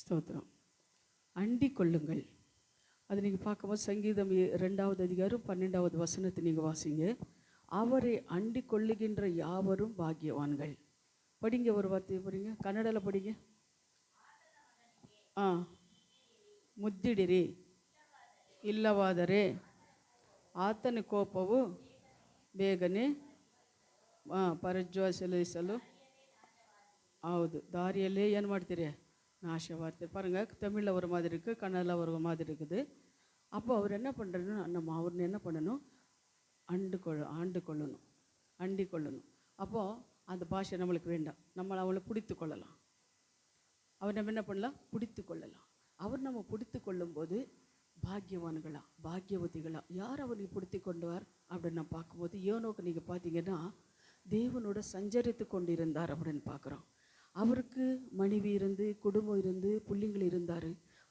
ஸ்தோத்திரம். அண்டிக் கொள்ளுங்கள். அது நீங்கள் பார்க்கும்போது சங்கீதம் 2வது அதிகாரம் 12வது வசனத்தை நீங்கள் வாசிங்க. அவரை அண்டிக் கொள்ளுகின்ற யாவரும் பாக்கியவான்கள். படிங்க, ஒரு வார்த்தையை படிங்க, கன்னடாவில் படிங்க. ಮುದ್ದಿಡಿರಿ, ಇಲ್ಲವಾದರೆ ಆತನ ಕೋಪವು ಬೇಗನೆ ಪ್ರಜ್ವಲಿಸಲು ಹೌದು ದಾರಿಯಲ್ಲೇ ಏನು ಮಾಡ್ತೀರಿ, நாசவார்த்தை. பாருங்கள், தமிழில் ஒரு மாதிரி இருக்குது, கன்னடில் ஒரு மாதிரி இருக்குது. அப்போ அவர் என்ன பண்ணுறதுன்னு, நம்ம அவர்னு என்ன பண்ணணும், ஆண்டு கொள்ளணும். அப்போது அந்த பாஷை நம்மளுக்கு வேண்டாம், நம்மளை அவளை பிடித்து கொள்ளலாம். அவர் நம்ம என்ன பண்ணலாம், பிடித்து கொள்ளலாம். அவர் நம்ம பிடித்து கொள்ளும்போது பாக்கியவான்களா பாக்கியவதிகளா யார் அவருக்கு பிடித்து கொண்டார் அப்படின்னு நான் பார்க்கும்போது, யோனோக்கு நீங்கள் பார்த்தீங்கன்னா தேவனோட சஞ்சரித்து கொண்டு இருந்தார் அப்படின்னு பார்க்குறோம். அவருக்கு மனைவி இருந்து, குடும்பம் இருந்து, பிள்ளைங்கள் இருந்தார்.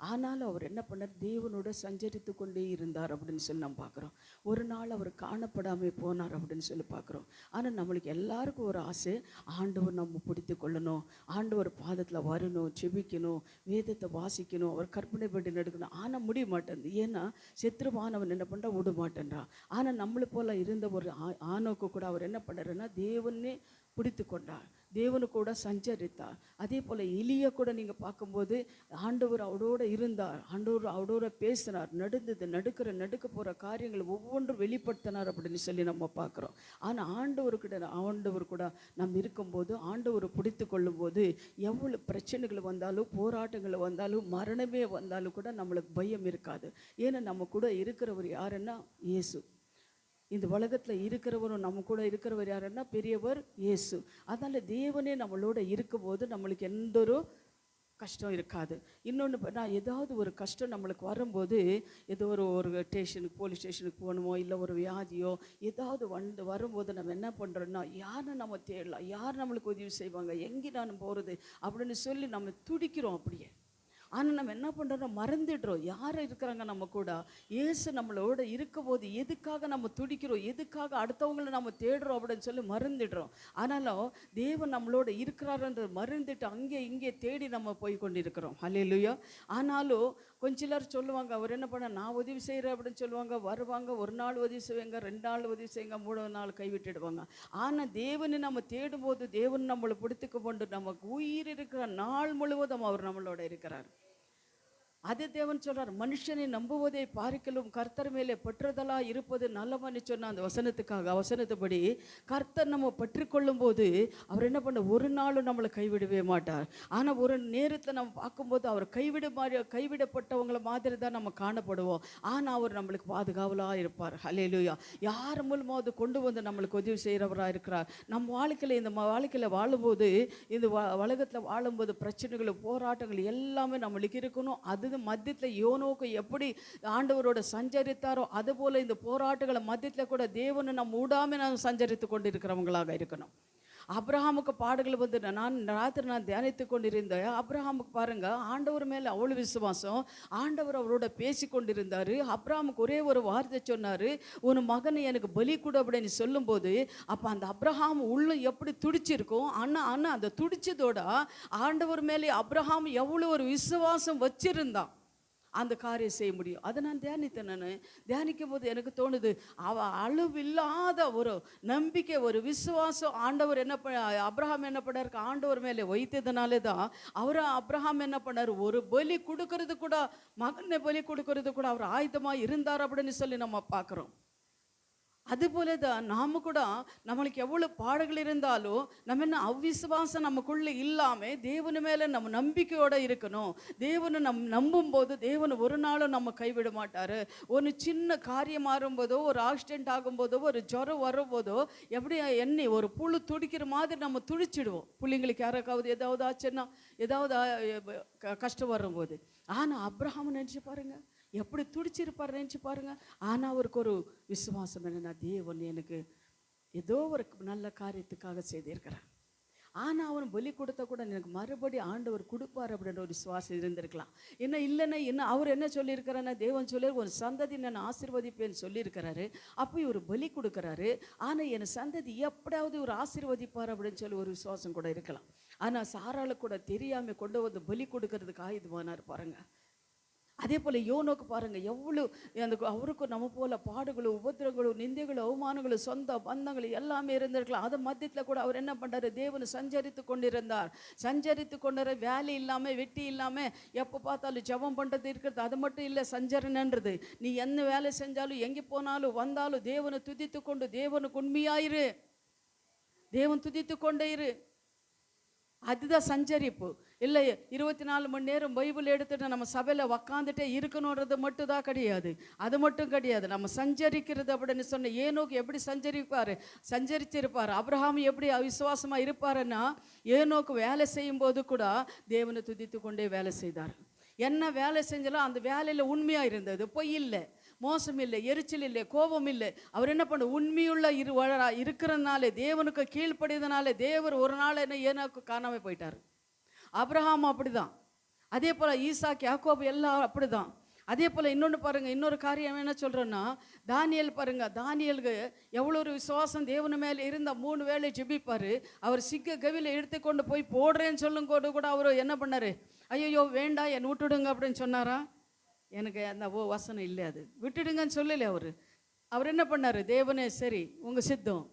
ஆனாலும் அவர் என்ன பண்ணார், தேவனோட சஞ்சரித்து கொண்டே இருந்தார் அப்படின்னு சொல்லி நம்ம பார்க்குறோம். ஒரு நாள் அவர் காணப்படாமல் போனார் அப்படின்னு சொல்லி பார்க்குறோம். ஆனால் நம்மளுக்கு எல்லாருக்கும் ஒரு ஆசை, ஆண்டவர் நம்ம பிடித்து கொள்ளணும், ஆண்டவர் பாதத்தில் வரணும், செபிக்கணும், வேதத்தை வாசிக்கணும், அவர் கற்பனை படி நடக்கணும். ஆனால் முடிய மாட்டேங்குது. ஏன்னா செத்துருவானவன் என்ன பண்ணுறா, விட மாட்டேன்றான். ஆனால் நம்மளை போல் இருந்த ஒரு ஆணோக்கு கூட அவர் என்ன பண்ணுறாருன்னா, தேவனே பிடித்து கொண்டார், தேவனு கூட சஞ்சரித்தார். அதே போல் எலியா கூட நீங்கள் பார்க்கும்போது ஆண்டவர் அவரோட இருந்தார், ஆண்டவர் அவரோட பேசினார், நடக்க போகிற காரியங்கள் ஒவ்வொன்றும் வெளிப்படுத்தினார் அப்படின்னு சொல்லி நம்ம பார்க்குறோம். ஆனால் ஆண்டவர் கூட நம்ம இருக்கும்போது, ஆண்டவரை பிடித்து கொள்ளும்போது எவ்வளோ பிரச்சனைகள் வந்தாலும், போராட்டங்கள் வந்தாலும், மரணமே வந்தாலும் கூட நம்மளுக்கு பயம் இருக்காது. ஏன்னா நம்ம கூட இருக்கிறவர் யாருன்னா இயேசு. இந்த உலகத்தில் இருக்கிறவரும் நம்ம கூட இருக்கிறவர் யாருன்னா பெரியவர் இயேசு. அதனால் தேவனே நம்மளோட இருக்கும்போது நம்மளுக்கு எந்த ஒரு கஷ்டம் இருக்காது. இன்னொன்று, நான் ஏதாவது ஒரு கஷ்டம் நம்மளுக்கு வரும்போது, ஏதோ ஒரு போலீஸ் ஸ்டேஷனுக்கு போகணுமோ, இல்லை ஒரு வியாதியோ ஏதாவது வரும்போது நம்ம என்ன பண்ணுறோன்னா, யாரை நம்ம தேடலாம், யார் நம்மளுக்கு உதவி செய்வாங்க, எங்கே நான் போகிறது அப்படின்னு சொல்லி நம்ம துடிக்கிறோம் அப்படியே. ஆனால் நம்ம என்ன பண்ணுறோம், மறந்துடுறோம் யார் இருக்கிறாங்க நம்ம கூட. இயேசு நம்மளோட இருக்கும்போது எதுக்காக நம்ம துடிக்கிறோம், எதுக்காக அடுத்தவங்களை நம்ம தேடுறோம் அப்படின்னு சொல்லி மறந்துடுறோம். ஆனாலும் தேவன் நம்மளோட இருக்கிறாருன்றது மறந்துட்டு அங்கே இங்கே தேடி நம்ம போய் கொண்டிருக்கிறோம். ஹல்லேலூயா. ஆனாலும் கொஞ்ச சிலர் சொல்லுவாங்க, அவர் என்ன பண்ண, நான் உதவி செய்கிறேன் அப்படின்னு சொல்லுவாங்க, வருவாங்க, ஒரு நாள் உதவி செய்வாங்க, 2 நாள் உதவி செய்யுங்க, 3 நாள் கைவிட்டுடுவாங்க. ஆனால் தேவனை நம்ம தேடும்போது தேவன் நம்மளை பிடித்துக்கு கொண்டு நமக்கு உயிர் இருக்கிற நாள் முழுவதும் அவர் நம்மளோட இருக்கிறார். அதே தேவன் சொல்றார், மனுஷனை நம்புவதை பார்க்கலும் கர்த்தர் மேலே பற்றுதலா இருப்பது நல்லவன்னு சொன்ன அந்த வசனத்துப்படி கர்த்தர் நம்ம பற்றி கொள்ளும் போது அவர் என்ன பண்ண, ஒரு நாளும் நம்மளை கைவிடவே மாட்டார். ஆனால் ஒரு நேரத்தில் நம்ம பார்க்கும்போது அவர் கைவிடப்பட்டவங்களை மாதிரி தான் நம்ம காணப்படுவோம். ஆனால் அவர் நம்மளுக்கு பாதுகாவலாக இருப்பார். ஹல்லேலூயா. யார் மூலமாவது கொண்டு வந்து நம்மளுக்கு உதவி செய்கிறவராக இருக்கிறார். நம்ம இந்த வாழ்க்கையில் வாழும்போது, இந்த உலகத்தில் வாழும்போது பிரச்சனைகள், போராட்டங்கள் எல்லாமே நம்மளுக்கு இருக்கணும். அது மத்தியத்தில் யோனோக்கு எப்படி ஆண்டவரோட சஞ்சரித்தாரோ அதுபோல இந்த போராட்டங்களை மத்தியத்தில் கூட தேவனை நம்ம விடாம நாம் சஞ்சரித்து கொண்டிருக்கிறவங்களாக இருக்கணும். அப்ரஹாமுக்கு பாடுகள் வந்து ராத்திரி தியானித்து கொண்டிருந்தேன். அப்ரஹாமுக்கு பாருங்க, ஆண்டவர் மேலே அவ்வளோ விசுவாசம், ஆண்டவர் அவரோட பேசி கொண்டிருந்தார். அப்ரஹாமுக்கு ஒரே ஒரு வார்த்தை சொன்னார், உன் மகனை எனக்கு பலி கொடு அப்படின்னு சொல்லும்போது, அப்போ அந்த அப்ரஹாம் உள்ள எப்படி துடிச்சிருக்கும். ஆனால் அந்த துடிச்சதோட ஆண்டவர் மேலே அப்ரஹாம் எவ்வளோ ஒரு விசுவாசம் வச்சிருந்தான், அந்த காரியம் செய்ய முடியும். அதை நான் தியானிக்கும் போது எனக்கு தோணுது, அளவில்லாத ஒரு நம்பிக்கை, ஒரு விசுவாசம் ஆண்டவர் அப்ரஹாம் என்ன பண்ணார், ஆண்டவர் மேலே வைத்ததுனாலே தான் அப்ரஹாம் என்ன பண்ணார், ஒரு பலி கொடுக்கறது கூட, மகனை பலி கொடுக்கறது கூட அவர் ஆயுதமாக இருந்தார் அப்படின்னு சொல்லி நம்ம பார்க்குறோம். அதுபோல தான் நாம கூட நம்மளுக்கு எவ்வளோ பாடுகள் இருந்தாலும் நம்ம என்ன அவ்விசுவாசம் நமக்குள்ளே இல்லாமல் தேவனு மேலே நம்ம நம்பிக்கையோடு இருக்கணும். தேவனை நம்பும்போது தேவனை ஒரு நாளும் நம்ம கைவிட மாட்டார். ஒரு சின்ன காரியம் மாறும்போதோ, ஒரு ஆக்சிடென்ட் ஆகும்போதோ, ஒரு ஜுரம் வரும்போதோ, எப்படி ஒரு புழு துடிக்கிற மாதிரி நம்ம துடிச்சிடுவோம். பிள்ளைங்களுக்கு யாருக்காவது ஏதாவது ஆச்சுன்னா, ஏதாவது கஷ்டம் வரும்போது. ஆனால் அப்ரஹாம் நினச்சி பாருங்க, எப்படி துடிச்சிருப்பார் நினச்சி பாருங்க. ஆனால் அவருக்கு ஒரு விசுவாசம் என்னன்னா, தேவன் எனக்கு ஏதோ ஒரு நல்ல காரியத்துக்காக செய்திருக்கிறார். ஆனால் அவன் பலி கொடுத்த கூட எனக்கு மறுபடி ஆண்டவர் கொடுப்பார் அப்படின்ற ஒரு விசுவாசம் இருந்திருக்கலாம். இல்லைன்னா என்ன அவர் என்ன சொல்லியிருக்கிறாருன்னா, தேவன் சொல்லி ஒரு சந்ததி நான் ஆசீர்வதிப்பேன்னு சொல்லியிருக்கிறாரு. அப்போ இவர் பலி கொடுக்குறாரு. ஆனால் என் சந்ததி எப்படியாவது ஒரு ஆசீர்வதிப்பார் அப்படின்னு சொல்லி ஒரு விசுவாசம் கூட இருக்கலாம். ஆனால் சாராளை கூட தெரியாமல் கொண்டு வந்து பலி கொடுக்கறதுக்கு ஆயுதமானார் பாருங்க. அதே போல் யோனோக்கு பாருங்கள், எவ்வளோ அந்த அவருக்கும் நம்ம போல் பாடுகளும் உபத்திரங்களும் நிந்தைகளும் அவமானங்களும் சொந்த பந்தங்களும் எல்லாமே இருந்திருக்கலாம். அது மத்தியத்தில் கூட அவர் என்ன பண்ணுறாரு, தேவனை சஞ்சரித்து கொண்டிருந்தார். சஞ்சரித்து கொண்டு வேலை இல்லாமல் வெட்டி இல்லாமல் எப்போ பார்த்தாலும் ஜெபம் பண்ணுறது இருக்கிறது. அது மட்டும் இல்லை, சஞ்சரனன்றது நீ என்ன வேலை செஞ்சாலும் எங்கே போனாலும் வந்தாலும் தேவனை துதித்து கொண்டு தேவனுக்கு உண்மையாயிரு, தேவன் துதித்து கொண்டே இரு. அதுதான் சஞ்சரிப்பு. இல்லை 24 மணி நேரம் பைபிள் எடுத்துட்டு நம்ம சபையில் உக்காந்துட்டே இருக்கணுன்றது மட்டும் தான் கிடையாது. அது மட்டும் கிடையாது. நம்ம சஞ்சரிக்கிறது அப்படின்னு சொன்ன ஏனோக்கு எப்படி சஞ்சரிச்சிருப்பார். அப்ரஹாம் எப்படி அவிசுவாசமாக இருப்பாருன்னா, ஏனோக்கு வேலை செய்யும் போது கூட தேவனை துதித்து கொண்டே வேலை செய்தார். என்ன வேலை செஞ்சாலும் அந்த வேலையில் உண்மையாக இருந்தது. பொய் இல்லை, மோசம் இல்லை, எரிச்சல் இல்லை, கோபம் இல்லை. அவர் என்ன பண்ண உண்மையுள்ள இருக்கிறதுனால, தேவனுக்கு கீழ்ப்படியதுனால தேவர் ஒரு நாள் என்ன ஏனோக்கு காணாமல் போயிட்டார். அப்ரஹாம் அப்படிதான். அதே போல் ஈசாக், யாக்கோபு எல்லாம் அப்படிதான். அதே போல் இன்னொன்று பாருங்கள், இன்னொரு காரியம் என்ன சொல்கிறேன்னா, தானியேல் பாருங்கள், தானியேலுக்கு எவ்வளோ ஒரு விசுவாசம் தேவனு மேலே இருந்த 3 வேளை ஜெபிப்பார். அவர் சிக்க கவியில் எடுத்துக்கொண்டு போய் போடுறேன்னு சொல்லும் கூட அவர் என்ன பண்ணார், ஐயோ வேண்டாம் என்னை விட்டுடுங்க அப்படின்னு சொன்னாரா? எனக்கு அந்த வசனம் இல்லை, அது விட்டுடுங்கன்னு சொல்லலை. அவர் என்ன பண்ணார், தேவனே சரி உங்கள் சித்தம்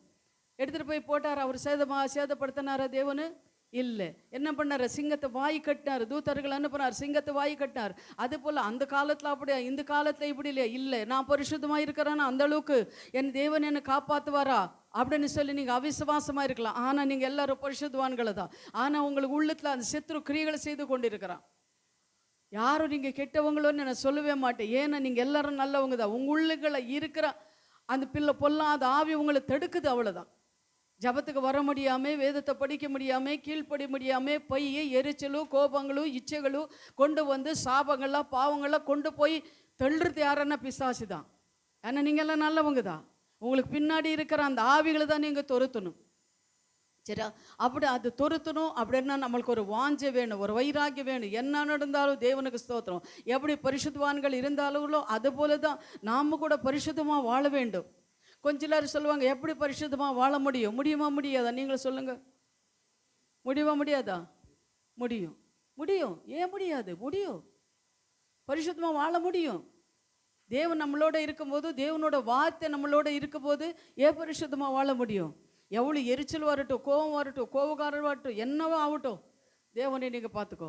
எடுத்துகிட்டு போய் போட்டார். அவர் சேதப்படுத்தினாரா தேவனு? இல்லை. என்ன பண்ணார், சிங்கத்தை வாய் கட்டினார். தூதர்கள் அனுப்புனார், சிங்கத்தை வாய் கட்டினார். அது போல் அந்த காலத்தில் அப்படியா, இந்த காலத்தில் இப்படி இல்லையா? இல்லை, நான் பரிசுத்தமாக இருக்கிறேன்னா அந்த அளவுக்கு என் தேவன் என்னை காப்பாற்றுவாரா அப்படின்னு சொல்லி நீங்கள் அவிசுவாசமாக இருக்கலாம். ஆனால் நீங்கள் எல்லாரும் பரிசுத்தவான்களை தான். ஆனால் உங்களுக்கு உள்ளத்தில் அந்த சத்ரு கிரியைகளை செய்து கொண்டு இருக்கிறான். யாரும் நீங்கள் கெட்டவங்களோன்னு நான் சொல்லவே மாட்டேன். ஏன்னா நீங்கள் எல்லாரும் நல்லவங்க தான். உங்கள் உள்ளுகளை இருக்கிற அந்த பொல்லாத ஆவி உங்களை தடுக்குது, அவ்வளோதான். ஜபத்துக்கு வர முடியாமல், வேதத்தை படிக்க முடியாமல், கீழ்ப்படி முடியாமல், பொய், எரிச்சலும், கோபங்களும், இச்சைகளும் கொண்டு வந்து சாபங்கள்லாம் பாவங்கள்லாம் கொண்டு போய் தள்ளுறது யாருன்னா பிசாசு தான். ஏன்னா நீங்கள் எல்லாம் நல்லவங்க தான். உங்களுக்கு பின்னாடி இருக்கிற அந்த ஆவிகளை தான் நீங்கள் துரத்தணும். சரியா? அப்படி அது துரத்தணும் அப்படின்னா நம்மளுக்கு ஒரு வாஞ்சை வேணும், ஒரு வைராக்கியம் வேணும். என்ன நடந்தாலும் தேவனுக்கு ஸ்தோத்திரம். எப்படி பரிசுத்தவான்கள் இருந்தாலும் அதுபோல தான் நாம் கூட பரிசுத்தமாக வாழ வேண்டும். கொஞ்ச எல்லாரும் சொல்லுவாங்க, எப்படி பரிசுத்தமாக வாழ முடியும்? முடியுமா முடியாதா? நீங்களும் சொல்லுங்கள். முடியுமா முடியாதா? முடியும். முடியும். ஏன் முடியாது? முடியும். பரிசுத்தமாக வாழ முடியும். தேவன் நம்மளோட இருக்கும்போது, தேவனோட வார்த்தை நம்மளோட இருக்கும்போது ஏன் பரிசுத்தமாக வாழ முடியும்? எவ்வளோ எரிச்சல் வரட்டும், கோபம் வரட்டும், கோபக்காரர் வரட்டும், என்னவோ ஆகட்டும், தேவனை நீங்கள் பார்த்துக்கோ,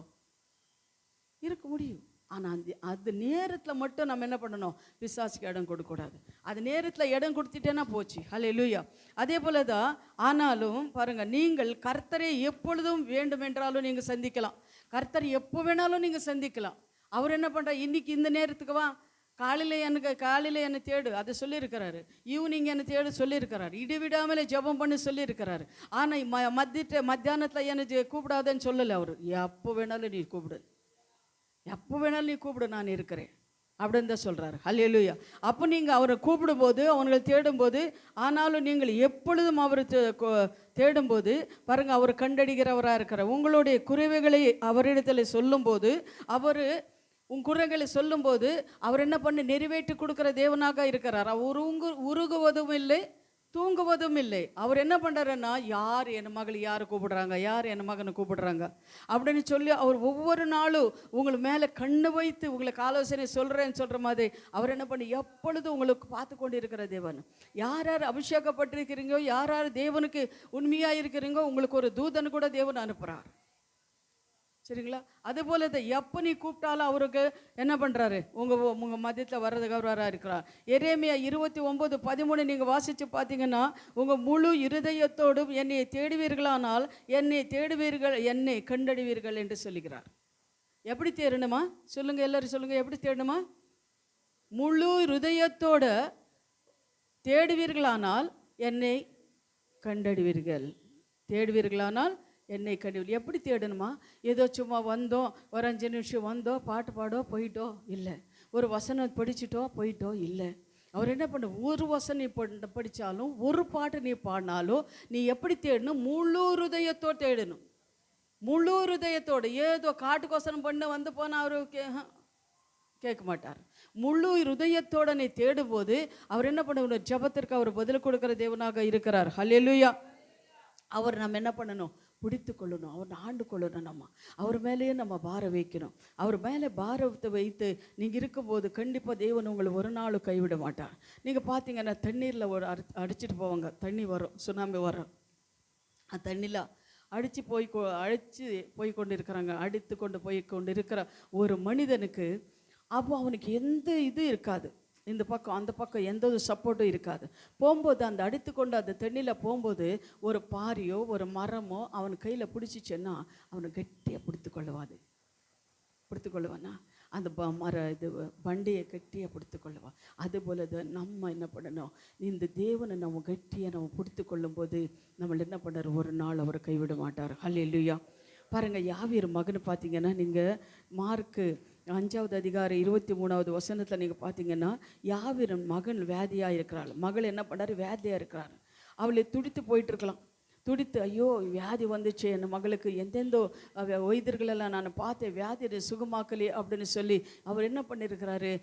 இருக்க முடியும். ஆனால் அது நேரத்தில் மட்டும் நம்ம என்ன பண்ணணும், பிசாசுக்கு இடம் கொடுக்கக்கூடாது. அது நேரத்தில் இடம் கொடுத்துட்டேன்னா போச்சு. ஹல்லேலூயா. அதே போல தான். ஆனாலும் பாருங்கள், நீங்கள் கர்த்தரை எப்பொழுதும் வேண்டுமென்றாலும் நீங்கள் சந்திக்கலாம். கர்த்தர் எப்போ வேணாலும் நீங்கள் சந்திக்கலாம். அவர் என்ன பண்ணுறார், இன்னைக்கு இந்த நேரத்துக்கு வா, காலையில் என்னை தேடு, அதை சொல்லியிருக்கிறாரு. ஈவினிங் என்னை தேடு சொல்லியிருக்கிறாரு. இடைவிடாமலே ஜெபம் பண்ணி சொல்லியிருக்கிறாரு. ஆனால் மத்தியானத்தில் என்னை கூப்பிடாதன்னு சொல்லலை அவர். எப்போ வேணாலும் நீ கூப்பிடு, எப்போ வேணாலும் நீ கூப்பிடு, நான் இருக்கிறேன் அப்படின்னு தான் சொல்கிறாரு. ஹல்லேலூயா. அப்போ நீங்கள் அவரை கூப்பிடும்போது, அவங்களை தேடும்போது, ஆனாலும் நீங்கள் எப்பொழுதும் அவர் தேடும்போது பாருங்கள், அவர் கண்டடிக்கிறவராக இருக்கிறார். உங்களுடைய குறைவுகளை அவரிடத்தில் சொல்லும்போது, அவர் குறைகளை சொல்லும்போது அவர் என்ன பண்ணி நிறைவேற்றி கொடுக்குற தேவனாக இருக்கிறார். அவர் உருகுவதும் இல்லை, தூங்குவதும் இல்லை. அவர் என்ன பண்ணுறாருன்னா, யார் என் மகள் யார் கூப்பிடுறாங்க, யார் என் மகனை கூப்பிடுறாங்க அப்படின்னு சொல்லி அவர் ஒவ்வொரு நாளும் உங்களை மேலே கண்ணு வைத்து உங்களுக்கு ஆலோசனை சொல்கிறேன்னு சொல்கிற மாதிரி அவர் என்ன பண்ணி எப்பொழுதும் உங்களுக்கு பார்த்து கொண்டு இருக்கிற தேவன். யார் யார் அபிஷேகப்பட்டிருக்கிறீங்களோ, யார் யார் தேவனுக்கு உண்மையாக இருக்கிறீங்களோ, உங்களுக்கு ஒரு தூதன் கூட தேவன் அனுப்புகிறார். சரிங்களா? அதுபோல் எப்போ நீ கூப்பிட்டாலும் அவருக்கு என்ன பண்ணுறாரு, உங்கள் மத்தியத்தில் வர்றதுக்கு அவராக இருக்கிறார். எரேமியா 29:13 நீங்கள் வாசித்து பார்த்தீங்கன்னா, உங்கள் முழு இருதயத்தோடும் என்னை தேடுவீர்களானால் என்னை கண்டடைவீர்கள் என்று சொல்லுகிறார். எப்படி தேடணுமா சொல்லுங்கள், எல்லாரும் சொல்லுங்கள், எப்படி தேடணுமா? முழு இருதயத்தோட தேடுவீர்களானால் என்னை கண்டடைவீர்கள். தேடுவீர்களானால் என்னை கண்டுபிடி. எப்படி தேடணுமா? ஏதோ சும்மா வந்தோம், ஒரு 5 நிமிஷம் வந்தோம், பாட்டு பாடோ போயிட்டோ இல்லை, ஒரு வசனம் படிச்சுட்டோ போயிட்டோ இல்லை. அவர் என்ன பண்ண, ஒரு வசனம் நீ படித்தாலும் ஒரு பாட்டு நீ பாடினாலும் நீ எப்படி தேடணும், முழு ஹிருதயத்தோடு தேடணும். முழு ஹிருதயத்தோடு. ஏதோ காட்டுக்கோசனம் பண்ண வந்து போனால் அவர் கேட்க மாட்டார். முழு ஹிருதயத்தோட நீ தேடும்போது அவர் என்ன பண்ணுவார், ஜெபத்திற்கு அவர் பதில் கொடுக்கிற தேவனாக இருக்கிறார். ஹல்லேலூயா. அவர் நம்ம என்ன பண்ணணும், பிடித்து கொள்ளணும், அவர் ஆண்டு கொள்ளணும். நம்ம அவர் மேலேயே நம்ம பாரம் வைக்கணும். அவர் மேலே பாரத்தை வைத்து நீங்கள் இருக்கும்போது கண்டிப்பாக தேவன் உங்களை ஒரு நாள் கைவிட மாட்டார். நீங்கள் பார்த்தீங்கன்னா தண்ணீரில் ஒரு அடிச்சிட்டு போவாங்க, தண்ணி வரும், சுனாமி வரும். அந்த தண்ணியில் அடித்து போய் கொண்டு இருக்கிறாங்க. அடித்து கொண்டு இருக்கிற ஒரு மனிதனுக்கு அப்போ அவனுக்கு எந்த இது இருக்காது, இந்த பக்கம் அந்த பக்கம் எந்த ஒரு சப்போர்ட்டும் இருக்காது. போகும்போது அந்த அடித்து கொண்டு அந்த தண்ணியில் போகும்போது ஒரு பாறையோ ஒரு மரமோ அவன் கையில் பிடிச்சிச்சேன்னா அவனை கட்டியாக பிடித்து கொள்ளுவானா, அந்த இது வண்டியை கட்டியாக பிடித்து கொள்ளுவான். அதுபோல் நம்ம என்ன பண்ணணும், இந்த தேவனை நம்ம கட்டியாக நம்ம பிடித்து கொள்ளும்போது நம்மளை என்ன பண்ணார், ஒரு நாள் அவர் கைவிட மாட்டார். ஹல்லேலூயா. பாருங்கள், யாவீர் மகன் பார்த்தீங்கன்னா நீங்கள் மார்க்கு 5வது அதிகாரம் 23வது வசனத்தில் நீங்கள் பார்த்தீங்கன்னா யாவீரின் மகன் வியாதியாக இருக்கிறாள். மகள் என்ன பண்ணார், வியாதியாக இருக்கிறார். அவளை துடித்து போயிட்டுருக்கலாம். துடித்து ஐயோ வியாதி வந்துச்சு என் மகளுக்கு, எந்தெந்தோ வைத்தியர்களெல்லாம் நான் பார்த்தேன், வியாதியை சுகமாக்கலே அப்படின்னு சொல்லி அவர் என்ன பண்ணியிருக்கிறாரு,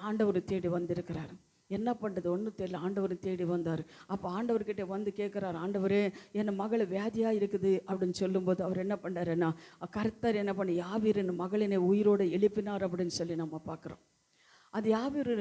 ஆண்டவர் தேடி வந்திருக்கிறார். என்ன பண்ணுறது ஒன்றும் தெரியல. ஆண்டவர் தேடி வந்தார். அப்போ ஆண்டவர்கிட்ட வந்து கேட்குறாரு, ஆண்டவரே என் மகள் வியாதியாக இருக்குது அப்படின்னு சொல்லும்போது அவர் என்ன பண்ணாருன்னா, கர்த்தர் என்ன பண்ணி யாவீரின் மகளினை உயிரோடு எழுப்பினார் அப்படின்னு சொல்லி நம்ம பார்க்குறோம். அது யாவீர்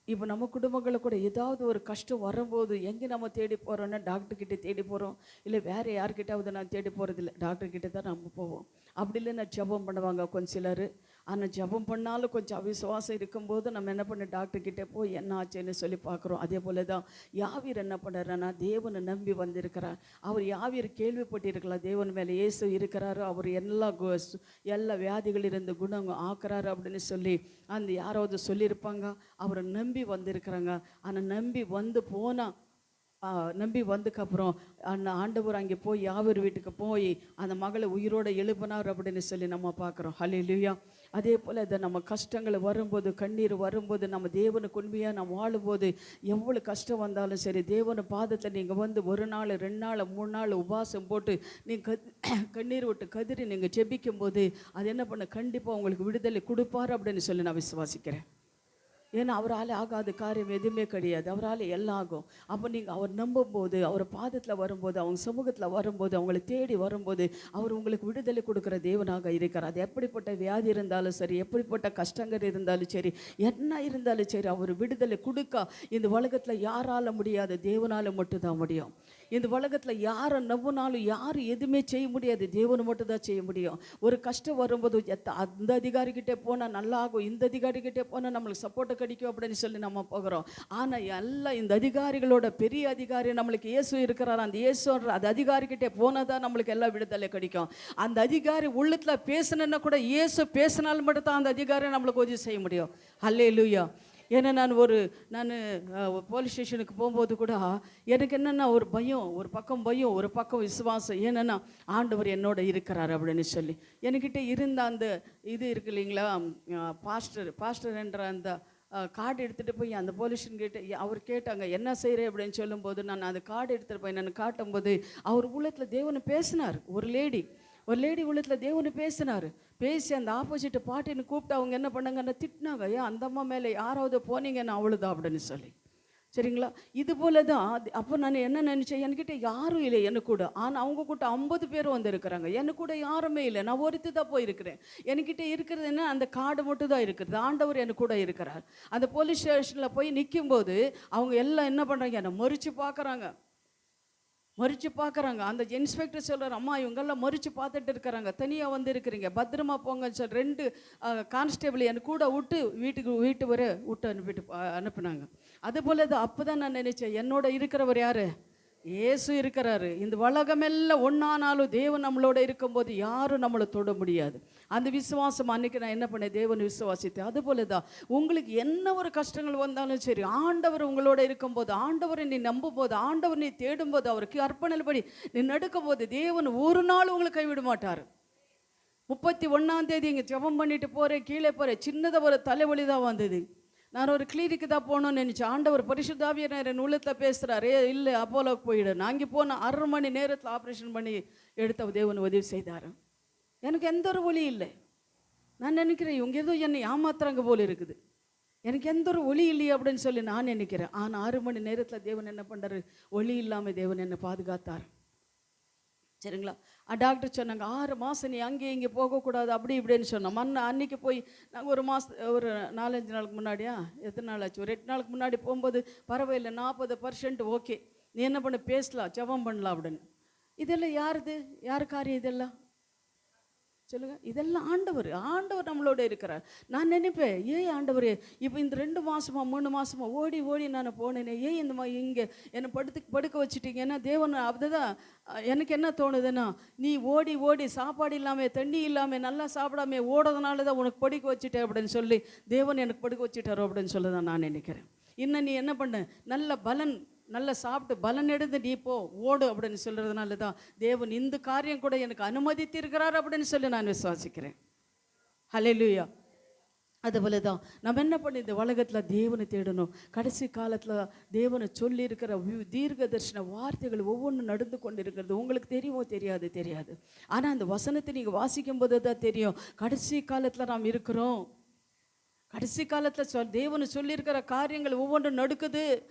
இப்போ நம்ம குடும்பங்களில் கூட ஏதாவது ஒரு கஷ்டம் வரும்போது எங்கே நம்ம தேடி போகிறோன்னா, டாக்டர்கிட்ட தேடி போகிறோம், இல்லை வேறு யார்கிட்டாவது நான் தேடி போகிறதில்ல, டாக்டர்கிட்ட தான் நம்ம போவோம். அப்படி இல்லைன்னா ஜெபம் பண்ணுவாங்க கொஞ்சம் சிலர். ஆனால் ஜெபம் பண்ணாலும் கொஞ்சம் அவிசுவாசம் இருக்கும்போது நம்ம என்ன பண்ண, டாக்டர்கிட்ட போய் என்ன ஆச்சுன்னு சொல்லி பார்க்குறோம். அதே போல் தான் யாவீர் என்ன பண்ணுறாருன்னா, தேவனை நம்பி வந்திருக்கிறார். அவர் யாவீர் கேள்விப்பட்டிருக்கலாம், தேவன் மேலே இயேசு இருக்கிறாரு, அவர் எல்லா வியாதிகளிலிருந்து குணம் ஆக்குறாரு அப்படின்னு சொல்லி அந்த யாராவது சொல்லியிருப்பாங்க. அவரை நம்பி வந்திருக்கிறாங்க. ஆனால் நம்பி வந்ததுக்கப்புறம் அந்த ஆண்டவர் அங்கே போய் யாவீர் வீட்டுக்கு போய் அந்த மகளை உயிரோடு எழுப்பினார் அப்படின்னு சொல்லி நம்ம பார்க்குறோம். ஹல்லேலூயா. அதே போல் இதை நம்ம கஷ்டங்கள் வரும்போது, கண்ணீர் வரும்போது, நம்ம தேவனுக்கு உண்மையாக நம்ம வாழும்போது எவ்வளோ கஷ்டம் வந்தாலும் சரி, தேவனை பாதத்தை நீங்கள் வந்து 1 நாள் 2 நாள் 3 நாள் உபவாசம் போட்டு நீங்கள் கண்ணீர் விட்டு கதிரி நீங்கள் ஜெபிக்கும் போது அது என்ன பண்ண, கண்டிப்பாக உங்களுக்கு விடுதலை கொடுப்பார் அப்படின்னு சொல்லி நான் விசுவாசிக்கிறேன். ஏன்னா அவரால் ஆகாத காரியம் எதுவுமே கிடையாது, அவரால் எல்லாம் ஆகும். அப்போ நீங்கள் அவர் நம்பும்போது, அவர் பாதத்தில் வரும்போது, அவங்க சமூகத்தில் வரும்போது, அவங்களை தேடி வரும்போது அவர் உங்களுக்கு விடுதலை கொடுக்குற தேவனாக இருக்கிறார். அது எப்படிப்பட்ட வியாதி இருந்தாலும் சரி, எப்படிப்பட்ட கஷ்டங்கள் இருந்தாலும் சரி, என்ன இருந்தாலும் சரி, அவர் விடுதலை கொடுக்க இந்த உலகத்தில் யாரால முடியாது, தேவனால் மட்டும்தான் முடியும். இந்த உலகத்தில் யாரை நம்பினாலும் யாரும் எதுவுமே செய்ய முடியாது, தேவனை மட்டும் தான் செய்ய முடியும். ஒரு கஷ்டம் வரும்போது அந்த அதிகாரிக்கிட்டே போனால் நல்லா ஆகும், இந்த அதிகாரிக்கிட்டே போனால் நம்மளுக்கு சப்போர்ட்டை கிடைக்கும் அப்படின்னு சொல்லி நம்ம போகிறோம். ஆனால் எல்லாம் இந்த அதிகாரிகளோட பெரிய அதிகாரி நம்மளுக்கு இயேசு இருக்கிறார். அந்த இயேசுன்ற அது அதிகாரிக்கிட்டே போனால் தான் நம்மளுக்கு எல்லாம் விடுதலை கிடைக்கும். அந்த அதிகாரி உள்ளத்தில் பேசணுன்னா கூட இயேசு பேசினாலும் மட்டும் தான் அந்த அதிகாரி நம்மளுக்கு உதவி செய்ய முடியும். ஹல்லேலூயா. ஏன்னா நான் போலீஸ் ஸ்டேஷனுக்கு போகும்போது கூட எனக்கு என்னென்னா ஒரு பயம், ஒரு பக்கம் விசுவாசம். ஏன்னா ஆண்டவர் என்னோட இருக்கிறார் அப்படின்னு சொல்லி என்கிட்ட இருந்த அந்த இது இருக்கு இல்லைங்களா, பாஸ்டர் என்ற அந்த கார்டு எடுத்துகிட்டு போய் அந்த போலீஸ்கிட்ட அவர் கேட்டாங்க என்ன செய்கிறேன் அப்படின்னு சொல்லும்போது நான் அந்த கார்டு எடுத்துகிட்டு போய் நான் காட்டும்போது அவர் உள்ளத்தில் தேவனை பேசினார். ஒரு லேடி உள்ளத்தில் தேவனை பேசி அந்த ஆப்போசிட் பார்ட்டின்னு கூப்பிட்டு அவங்க என்ன பண்ணாங்கன்னா திட்டினாங்க, ஏன் அந்த அம்மா மேலே யாராவது போனீங்கன்னா அவ்வளோதான் அப்படின்னு சொல்லி. சரிங்களா, இது போல தான். அப்போ நான் என்ன நினச்சேன், என்கிட்ட யாரும் இல்லை எனக்கு கூட. ஆனால் அவங்க கூட 50 பேர் வந்துருக்கிறாங்க, எனக்கு கூட யாருமே இல்லை, நான் ஒருத்தி தான் போயிருக்கிறேன். என்கிட்ட இருக்கிறது என்ன, அந்த கார்டு மட்டும் தான் இருக்குது. ஆண்டவர் எனக்கு கூட இருக்கிறார். அந்த போலீஸ் ஸ்டேஷனில் போய் நிற்கும்போது அவங்க எல்லாம் என்ன பண்ணுறாங்க, என்னை மறித்து பார்க்குறாங்க. அந்த இன்ஸ்பெக்டர் சொல்கிறார், அம்மா இவங்கெல்லாம் மறித்து பார்த்துட்டு இருக்கிறாங்க, தனியாக வந்து இருக்கிறீங்க, பத்திரமா போங்கன்னு சொல்லி 2 கான்ஸ்டேபிள் எனக்கு கூட வீட்டு வரை அனுப்புனாங்க. அதுபோல் தான். அப்போ தான் நான் நினச்சேன், என்னோட இருக்கிறவர் யார், இயேசு இருக்கிறாரு. இந்த உலகமெல்லாம் ஒன்றானாலும் தேவன் நம்மளோட இருக்கும்போது யாரும் நம்மளை தொட முடியாது. அந்த விசுவாசம் அன்றைக்கி நான் என்ன பண்ணேன், தேவன் விசுவாசித்தேன். அதுபோல தான் உங்களுக்கு என்ன ஒரு கஷ்டங்கள் வந்தாலும் சரி, ஆண்டவர் உங்களோட இருக்கும்போது, ஆண்டவரை நீ நம்பும்போது, ஆண்டவர் நீ தேடும்போது, அவருக்கு அர்ப்பணிப்படி நீ நடக்கும்போது தேவன் ஒரு நாள் உங்களை கைவிட மாட்டார். 31ஆம் தேதி இங்கே ஜெபம் பண்ணிட்டு போகிறேன், கீழே போகிறேன், சின்னதாக ஒரு தலைவலி தான் வந்தது. நான் ஒரு கிளினிக்கு தான் போகணும்னு நினச்சேன். ஆண்டவர் பரிசுத்தாவியானவர் என் உள்ளத்தில் பேசுகிறாரு, இல்லை அப்போலோக்கு போயிடு. நான் அங்கே போனேன், 1/2 மணி நேரத்தில் ஆப்ரேஷன் பண்ணி எடுத்த தேவன் உதவி செய்தார். எனக்கு எந்த ஒரு ஒளி இல்லை. நான் நினைக்கிறேன் இவங்க ஏதோ என்னை ஏமாத்துறாங்க போல இருக்குது, எனக்கு எந்த ஒரு ஒளி இல்லையே அப்படின்னு சொல்லி நான் நினைக்கிறேன். ஆனால் 6 மணி நேரத்தில் தேவன் என்ன பண்ணுறாரு, ஒளி இல்லாமல் தேவன் என்னை பாதுகாத்தார். சரிங்களா? டாக்டர் சொன்னாங்க 6 மாதம் நீ அங்கே இங்கே போகக்கூடாது அப்படி இப்படின்னு சொன்னோம். அன்னைக்கு போய் நாங்கள் ஒரு 4-5 நாளுக்கு முன்னாடியா, எத்தனை நாள் ஆச்சு, ஒரு 8 நாளுக்கு முன்னாடி போகும்போது பரவாயில்லை 40% ஓகே, நீ என்ன பண்ண பேசலாம், ஜெபம் பண்ணலாம் அப்படின்னு. இதெல்லாம் யார் காரியம் இதெல்லாம் சொல்லுங்க? இதெல்லாம் ஆண்டவர் நம்மளோட இருக்கிறார். நான் நினைப்பேன், ஏன் ஆண்டவரே இப்போ இந்த 2 மாதமா 3 மாதமா ஓடி ஓடி நான் போனேனே, ஏன் இந்த மாதிரி இங்கே என்னை படுக்க வச்சுட்டீங்க? ஏன்னா தேவன் அதுதான் எனக்கு என்ன தோணுதுன்னா, நீ ஓடி ஓடி சாப்பாடு இல்லாமல் தண்ணி இல்லாமல் நல்லா சாப்பிடாம ஓடுறதுனால தான் உனக்கு படுக்க வச்சுட்டேன் அப்படின்னு சொல்லி தேவன் எனக்கு படுக்க வச்சுட்டாரோ அப்படின்னு சொல்லி தான் நான் நினைக்கிறேன். இன்னும் நீ என்ன பண்ண, நல்ல நல்லா சாப்பிட்டு பலன் எடுத்து நீ போ ஓடு அப்படின்னு சொல்கிறதுனால தான் தேவன் இந்த காரியம் கூட எனக்கு அனுமதித்திருக்கிறார் அப்படின்னு சொல்லி நான் விசுவாசிக்கிறேன். ஹல்லேலூயா. அதுபோல தான் நம்ம என்ன பண்ணி இந்த உலகத்தில் தேவனை தேடணும். கடைசி காலத்தில் தேவனை சொல்லி இருக்கிற தீர்க்க தரிசன வார்த்தைகள் ஒவ்வொன்றும் நடந்து கொண்டு இருக்கிறது உங்களுக்கு தெரியுமோ தெரியாது. ஆனால் அந்த வசனத்தை நீங்கள் வாசிக்கும் போது தான் தெரியும் கடைசி காலத்தில் நாம் இருக்கிறோம். கடைசி காலத்தில் தேவனு சொல்லியிருக்கிற காரியங்கள் ஒவ்வொன்றும் நடக்குது.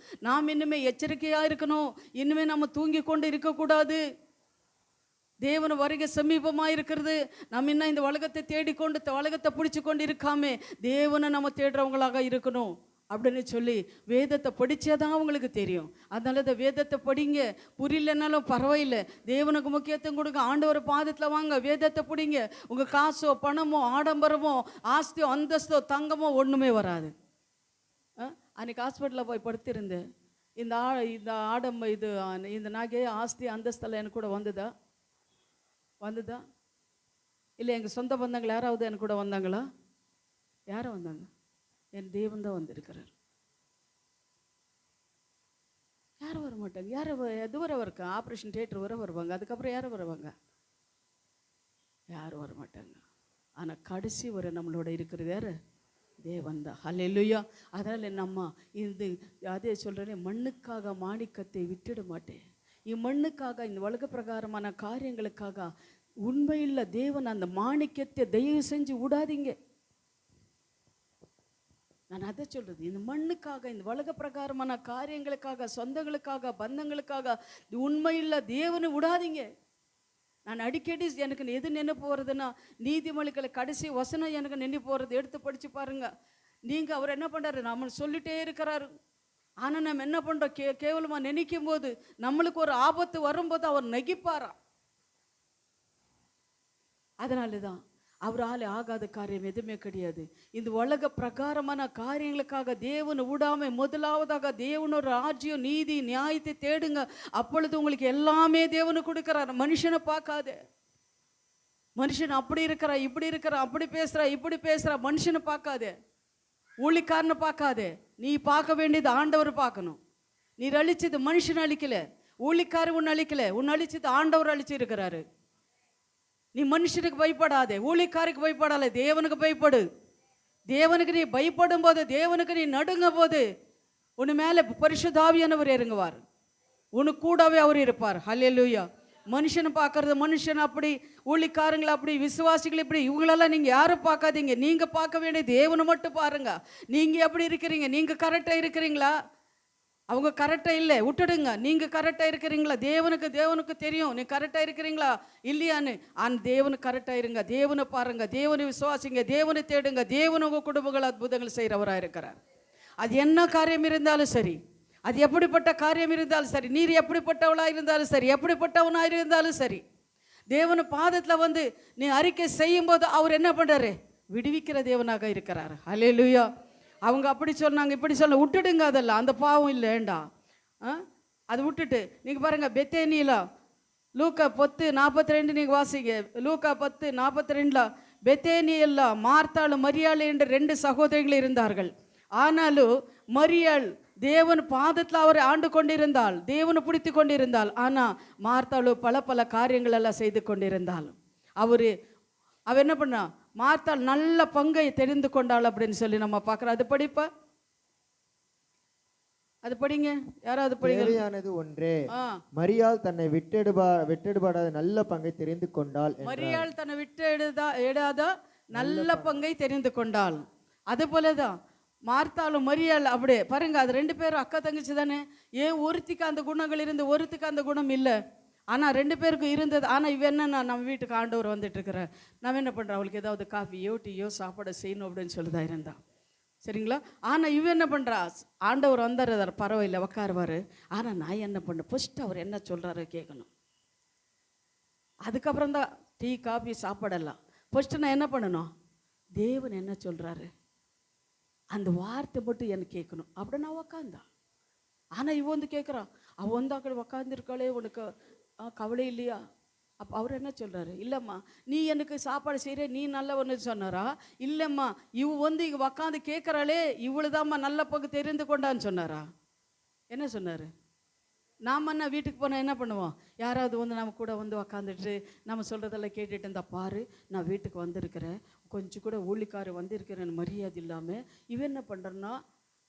நாம் இன்னுமே எச்சரிக்கையாக இருக்கணும். இன்னுமே நம்ம தூங்கி கொண்டு இருக்கக்கூடாது. தேவன் வருகை சமீபமாக இருக்கிறது. நம்ம இன்னும் இந்த உலகத்தை தேடிக்கொண்டு உலகத்தை பிடிச்சி கொண்டு இருக்காமே தேவனை நம்ம தேடுறவங்களாக இருக்கணும் அப்படின்னு சொல்லி வேதத்தை படித்தாதான் அவங்களுக்கு தெரியும். அதனால இந்த வேதத்தை படிங்க, புரியலனாலும் பரவாயில்லை, தேவனுக்கு முக்கியத்துவம் கொடுங்க, ஆண்டவர் பாதத்தில் வாங்க, வேதத்தை பிடிங்க. உங்கள் காசோ பணமோ ஆடம்பரமோ ஆஸ்தியோ அந்தஸ்தோ தங்கமோ ஒன்றுமே வராது. அன்றைக்கி ஹாஸ்பிட்டலில் போய் படுத்திருந்தேன். இந்த நகை ஆஸ்தி அந்தஸ்தெல்லாம் எனக்கு கூட வந்துதா இல்லை எங்கள் சொந்த பந்தங்கள் யாராவது எனக்கு கூட வந்தாங்களா? யாரும் வந்தாங்க? என் தேவன் தான் வந்திருக்கிறார். யாரும் வர மாட்டாங்க. எது வர இருக்கா? ஆப்ரேஷன் தியேட்டர் வர வருவாங்க. அதுக்கப்புறம் யாரும் வருவாங்க? யாரும் வர மாட்டாங்க. ஆனால் கடைசி வரை நம்மளோட இருக்கிறது யார்? தேவன் தான். ஹல்லேலூயா. அதனால் நம்ம அதே சொல்கிறேன், மண்ணுக்காக மாணிக்கத்தை விட்டுட மாட்டேன். இம்மண்ணுக்காக இந்த உலக பிரகாரமான காரியங்களுக்காக உண்மையில் தேவன் அந்த மாணிக்கத்தை தயவு செஞ்சு விடாதீங்க. நான் அதை சொல்கிறது, இந்த மண்ணுக்காக இந்த உலக பிரகாரமான காரியங்களுக்காக சொந்தங்களுக்காக பந்தங்களுக்காக உண்மையில் தேவனை விடாதீங்க. நான் அடிக்கடி எனக்கு எது நினைப்பு போகிறதுன்னா, நீதிமொழிகளை கடைசி வசனம் எனக்கு நினைப்பு போகிறது. எடுத்து படித்து பாருங்க. நீங்கள் அவர் என்ன பண்ணுறாரு, நம்ம சொல்லிட்டே இருக்கிறாரு. ஆனால் நம்ம என்ன பண்ணுறோம், கேவலமாக நினைக்கும் போது நம்மளுக்கு ஒரு ஆபத்து வரும்போது அவர் நெகிப்பாரா. அதனால தான் அவரால் ஆகாத காரியம் எதுவுமே கிடையாது. இந்த உலக பிரகாரமான காரியங்களுக்காக தேவனை விடாம முதலாவதாக தேவனோட ராஜ்யம் நீதி நியாயத்தை தேடுங்க. அப்பொழுது உங்களுக்கு எல்லாமே தேவனு கொடுக்கிறார். மனுஷனை பார்க்காத. மனுஷன் அப்படி இருக்கிறா இப்படி இருக்கிறா, அப்படி பேசுறா இப்படி பேசுறா, மனுஷனை பார்க்காத, ஊழிக்காரனை பார்க்காத. நீ பார்க்க வேண்டியது ஆண்டவர் பார்க்கணும். நீ அழிச்சது மனுஷன் அழிக்கல, ஊழிக்காரர் உன்னை அழிக்கல, உன்னை அழிச்சது ஆண்டவர் அழிச்சு இருக்கிறாரு. நீ மனுஷனுக்கு பயப்படாதே, ஊழிக்காருக்கு பயப்படாத, தேவனுக்கு பயப்படு. தேவனுக்கு நீ பயப்படும் போது, தேவனுக்கு நீ நடுங்க போது உன் மேலே பரிசுத்த ஆவியானவர் இறங்குவார். உனக்கு கூடவே அவர் இருப்பார். ஹல்லேலூயா. மனுஷனை பார்க்கறது, மனுஷன் அப்படி, ஊழிக்காரங்களை அப்படி, விசுவாசிகள் இப்படி, இவங்களெல்லாம் நீங்கள் யாரும் பார்க்காதீங்க. நீங்கள் பார்க்க வேண்டிய தேவனை மட்டும் பாருங்க. நீங்கள் எப்படி இருக்கிறீங்க? நீங்கள் கரெக்டாக இருக்கிறீங்களா? அவங்க கரெக்டாக இல்லை, விட்டுடுங்க. நீங்கள் கரெக்டாக இருக்கிறீங்களா? தேவனுக்கு தெரியும் நீ கரெக்டாக இருக்கிறீங்களா இல்லையான்னு. அந்த தேவனுக்கு கரெக்டாக இருங்க. தேவனை பாருங்க, தேவனை விசுவாசிங்க, தேவனை தேடுங்க. தேவன் உங்கள் குடும்பங்கள் அற்புதங்கள் செய்கிறவராக இருக்கிறார். அது என்ன காரியம் இருந்தாலும் சரி, அது எப்படிப்பட்ட காரியம் இருந்தாலும் சரி, நீர் எப்படிப்பட்டவளாக இருந்தாலும் சரி, எப்படிப்பட்டவனாக இருந்தாலும் சரி, தேவன் பாதத்தில் நீ அறிக்கை செய்யும் போது அவர் என்ன பண்ணுறாரு? விடுவிக்கிற தேவனாக இருக்கிறார். ஹல்லேலூயா. அவங்க அப்படி சொன்னாங்க இப்படி சொல்ல, விட்டுடுங்க. அதெல்லாம் அந்த பாவம் இல்லைண்டா. அதை விட்டுட்டு நீங்கள் பாருங்கள், பெத்தேனியில் லூக்கா 10:42 நீங்கள் வாசிங்க. லூக்கா 10:42 பெத்தேனியில் மார்த்தாள் மரியாள் என்று 2 சகோதரிகள் இருந்தார்கள். ஆனாலும் மரியாள் தேவன் பாதத்தில் அவரை ஆண்டு கொண்டிருந்தாள், தேவனை பிடித்து கொண்டிருந்தாள். ஆனால் மார்த்தாள் பல காரியங்கள் எல்லாம் செய்து கொண்டிருந்தாள். அவ என்ன பண்ணா? மார்த்தாள் நல்ல பங்கை தெரிந்து கொண்டாள் அப்படின்னு சொல்லி நம்ம பார்க்குறோம். அது படிப்பா அது படிங்க, யாராவது படிங்க. தேவையானது ஒன்றே, ஆ, மரியாள் தன்னை விட்டெடுபடாத நல்ல பங்கை தெரிந்து கொண்டாள் என்றார். மரியாள் தன்னை விட்டு எடாத நல்ல பங்கை தெரிந்து கொண்டாள். அது போலதான் மார்த்தாலும் மரியாள் அப்படியே பாருங்க. அது ரெண்டு பேரும் அக்கா தங்கச்சி தானே. ஏன் ஒருத்திக்கு அந்த குணங்கள் இருந்து ஒருத்திக்கு அந்த குணம் இல்லை? ஆனால் ரெண்டு பேருக்கும் இருந்தது. ஆனால் இவ என்னன்னா, நம்ம வீட்டுக்கு ஆண்டவர் வந்துட்டு இருக்கிற, நம்ம என்ன பண்ணுறோம், அவளுக்கு ஏதாவது காஃபியோ டீயோ சாப்பாடை செய்யணும் அப்படின்னு சொல்லிதான் இருந்தா, சரிங்களா? ஆனால் இவ என்ன பண்ணுறா, ஆண்டவர் வந்துடுறாரு, பரவாயில்லை உக்காருவார். ஆனால் நான் என்ன பண்ணேன், ஃபர்ஸ்ட் அவர் என்ன சொல்கிறாரோ கேட்கணும். அதுக்கப்புறம் தான் டீ காஃபி சாப்பாடெல்லாம். ஃபர்ஸ்ட் நான் என்ன பண்ணணும், தேவன் என்ன சொல்கிறாரு அந்த வார்த்தை மட்டும் எனக்கு கேட்கணும். அப்படி நான் உக்காந்தா. ஆனால் இவ வந்து கேட்குறான், அவள் வந்து அக்கடி உக்காந்துருக்காளே, உனக்கு கவலை இல்லையா? அப்போ அவர் என்ன சொல்கிறாரு, இல்லைம்மா நீ எனக்கு சாப்பாடு செய்கிற, நீ நல்லவன்னு சொன்னாரா? இல்லைம்மா இவ வந்து இங்கே உக்காந்து கேட்குறாளே, இவ்வளோதாம்மா நல்ல பங்கு தெரிந்து கொண்டான்னு சொன்னாரா? என்ன சொன்னார்? நாம் என்ன வீட்டுக்கு போனால் என்ன பண்ணுவோம், யாராவது வந்து நம்ம கூட வந்து உக்காந்துட்டு நம்ம சொல்கிறதெல்லாம் கேட்டுட்டு இருந்தா, பாரு நான் வீட்டுக்கு வந்திருக்கிறேன், கொஞ்சம் கூட ஊழிக்காரு வந்திருக்கிறேன்னு மரியாதை இல்லாமல் இவன் என்ன பண்ணுறன்னா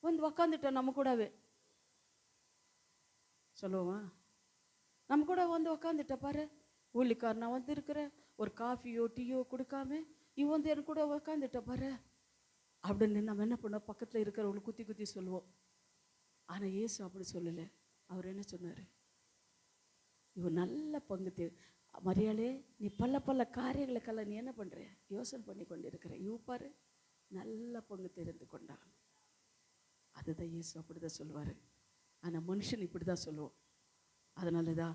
வந்து உக்காந்துட்டேன் நம்ம கூடவே. சொல்லுவோமா? நம்ம கூட வந்து உக்காந்துட்ட பாரு, ஊழிக்கார் நான் வந்து இருக்கிறேன், ஒரு காஃபியோ டீயோ கொடுக்காம இவன் வந்து என் கூட உக்காந்துட்ட பாரு அப்படின்னு நம்ம என்ன பண்ணோம், பக்கத்தில் இருக்கிறவங்களுக்கு குத்தி குத்தி சொல்லுவோம். ஆனால் இயேசு அப்படி சொல்லலை. அவர் என்ன சொன்னார், இவன் நல்ல பங்கு மரியாளே, நீ பல காரியங்களுக்கெல்லாம் நீ என்ன பண்ணுற, யோசனை பண்ணி கொண்டு இருக்கிற, இவ பாரு நல்ல பங்கு தெரிந்து கொண்டான். அதுதான் இயேசு அப்படிதான் சொல்லுவார். ஆனால் மனுஷன் இப்படி தான் சொல்லுவோம். அதனால தான்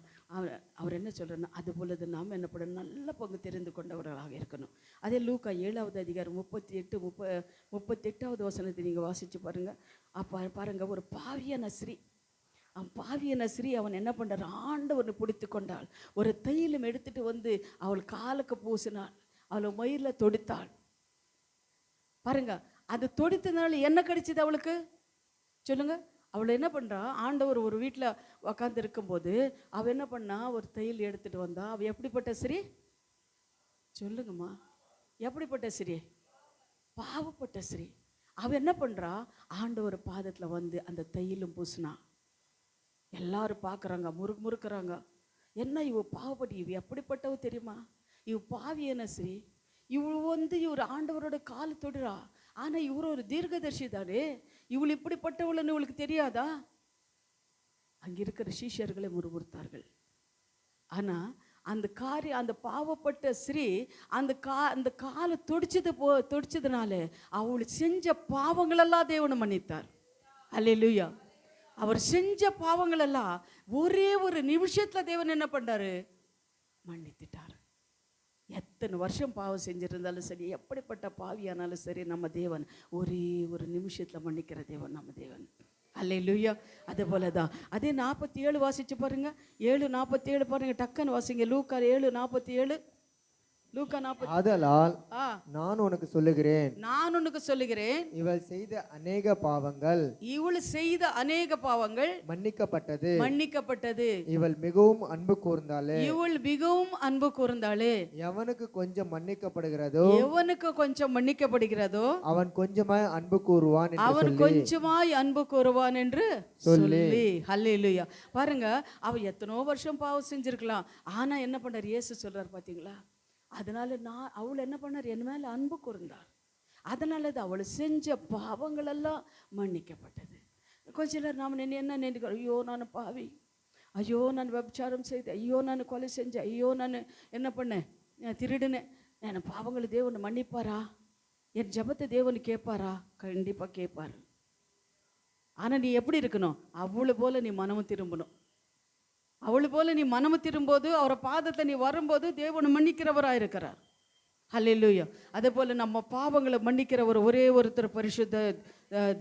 அவர் என்ன சொல்கிறேன்னா, அது போலது நாம் என்ன பண்ணணும், நல்ல பங்கு தெரிந்து கொண்டவர்களாக இருக்கணும். அதே லூக்கா 7வது அதிகாரம் 38வது வசனத்தை நீங்கள் வாசித்து பாருங்கள். அப்போ பாருங்கள், ஒரு பாவியான ஸ்ரீ, அவன் என்ன பண்ணுறார், ஆண்டவனை பிடித்து கொண்டாள், ஒரு தைலம் எடுத்துட்டு வந்து அவள் காலுக்கு பூசினாள், அவளை மயிரில் தொடுத்தாள். பாருங்க, அது தொடுத்ததுனால என்ன கிடைச்சது அவளுக்கு சொல்லுங்க? அவளை என்ன பண்ணுறா, ஆண்டவர் ஒரு வீட்டில் உக்காந்து இருக்கும்போது அவள் என்ன பண்ணா, ஒரு தையல் எடுத்துட்டு வந்தா. அவள் எப்படிப்பட்ட ஸ்ரீ சொல்லுங்கம்மா, எப்படிப்பட்ட ஸ்ரீ? பாவப்பட்ட ஸ்ரீ. அவள் என்ன பண்ணுறா, ஆண்டவர் பாதத்தில் வந்து அந்த தையலும் பூசினா. எல்லாரும் பார்க்குறாங்க, முறுக்குறாங்க. என்ன இவ பாவப்பட்டு, இவ எப்படிப்பட்டவ தெரியுமா, இவ பாவியான ஸ்ரீ, இவள் வந்து இவர் ஆண்டவரோட கால் தொடுறா. ஆனால் இவர் ஒரு தீர்க்கதர்சி தானே, இவள் இப்படிப்பட்டவள்னு இவளுக்கு தெரியாதா? அங்கே இருக்கிற சீஷர்களை முறுமுறுத்தார்கள். ஆனால் அந்த காரியம், அந்த பாவப்பட்ட ஸ்ரீ அந்த காலை தொடிச்சதுனால அவள் செஞ்ச பாவங்களெல்லாம் தேவனை மன்னித்தார். அல்லேலூயா. அவர் செஞ்ச பாவங்களெல்லாம் ஒரே ஒரு நிமிஷத்தில் தேவன் என்ன பண்ணாரு, மன்னித்துட்டார். எத்தனை வருஷம் பாவம் செஞ்சிருந்தாலும் சரி, எப்படிப்பட்ட பாவியானாலும் சரி, நம்ம தேவன் ஒரே ஒரு நிமிஷத்தில் மன்னிக்கிற தேவன் நம்ம தேவன். அல்லேலூயா. அதே போல தான் அதே 47 வாசிச்சு பாருங்க. 7:47 பாருங்க, டக்குன்னு வாசிங்க. லூக்கா 7:47. லூக்கா 40. ஆதலால் நான் உனக்கு சொல்லுகிறேன், இவள் செய்த அநேக பாவங்கள் மன்னிக்கப்பட்டது. இவள் மிகவும் அன்பு கூர்ந்தாளே. எவனுக்கு கொஞ்சம் மன்னிக்கப்படுகிறதோ அவன் கொஞ்சமாய் அன்பு கூறுவான் என்று சொல்லி. ஹல்லேலூயா. பாருங்க, அவ எத்தனோ வருஷம் பாவம் செஞ்சிருக்கலாம். ஆனா என்ன பண்ணார் இயேசு சொல்றார் பாத்தீங்களா? அதனால அவள் என்ன பண்ணார், என் மேல அன்பு கூர்ந்தாள். அதனால தான் அவள் செஞ்ச பாவங்களெல்லாம் மன்னிக்கப்பட்டது. கொஞ்ச நேரம் நாம் என்ன நினைக்கிறோம், ஐயோ நான் பாவி, ஐயோ நான் விபச்சாரம் செய்தேன், ஐயோ நான் கொலை செஞ்சேன், ஐயோ நான் என்ன பண்ணேன், நான் திருடினேன், நான் பாவங்களை தேவன் மன்னிப்பாரா? என் ஜபத்தை தேவன் கேட்பாரா? கண்டிப்பாக கேட்பார். ஆனால் நீ எப்படி இருக்கணும், அவளை போல நீ மனமும் திரும்பணும். அவளை போல நீ மனமு திரும்போது, அவரை பாதத்தை நீ வரும்போது தேவனை மன்னிக்கிறவராக இருக்கிறார். ஹல்லேலூயா. அதே போல் நம்ம பாவங்களை மன்னிக்கிறவர் ஒரே ஒருத்தர் பரிசுத்த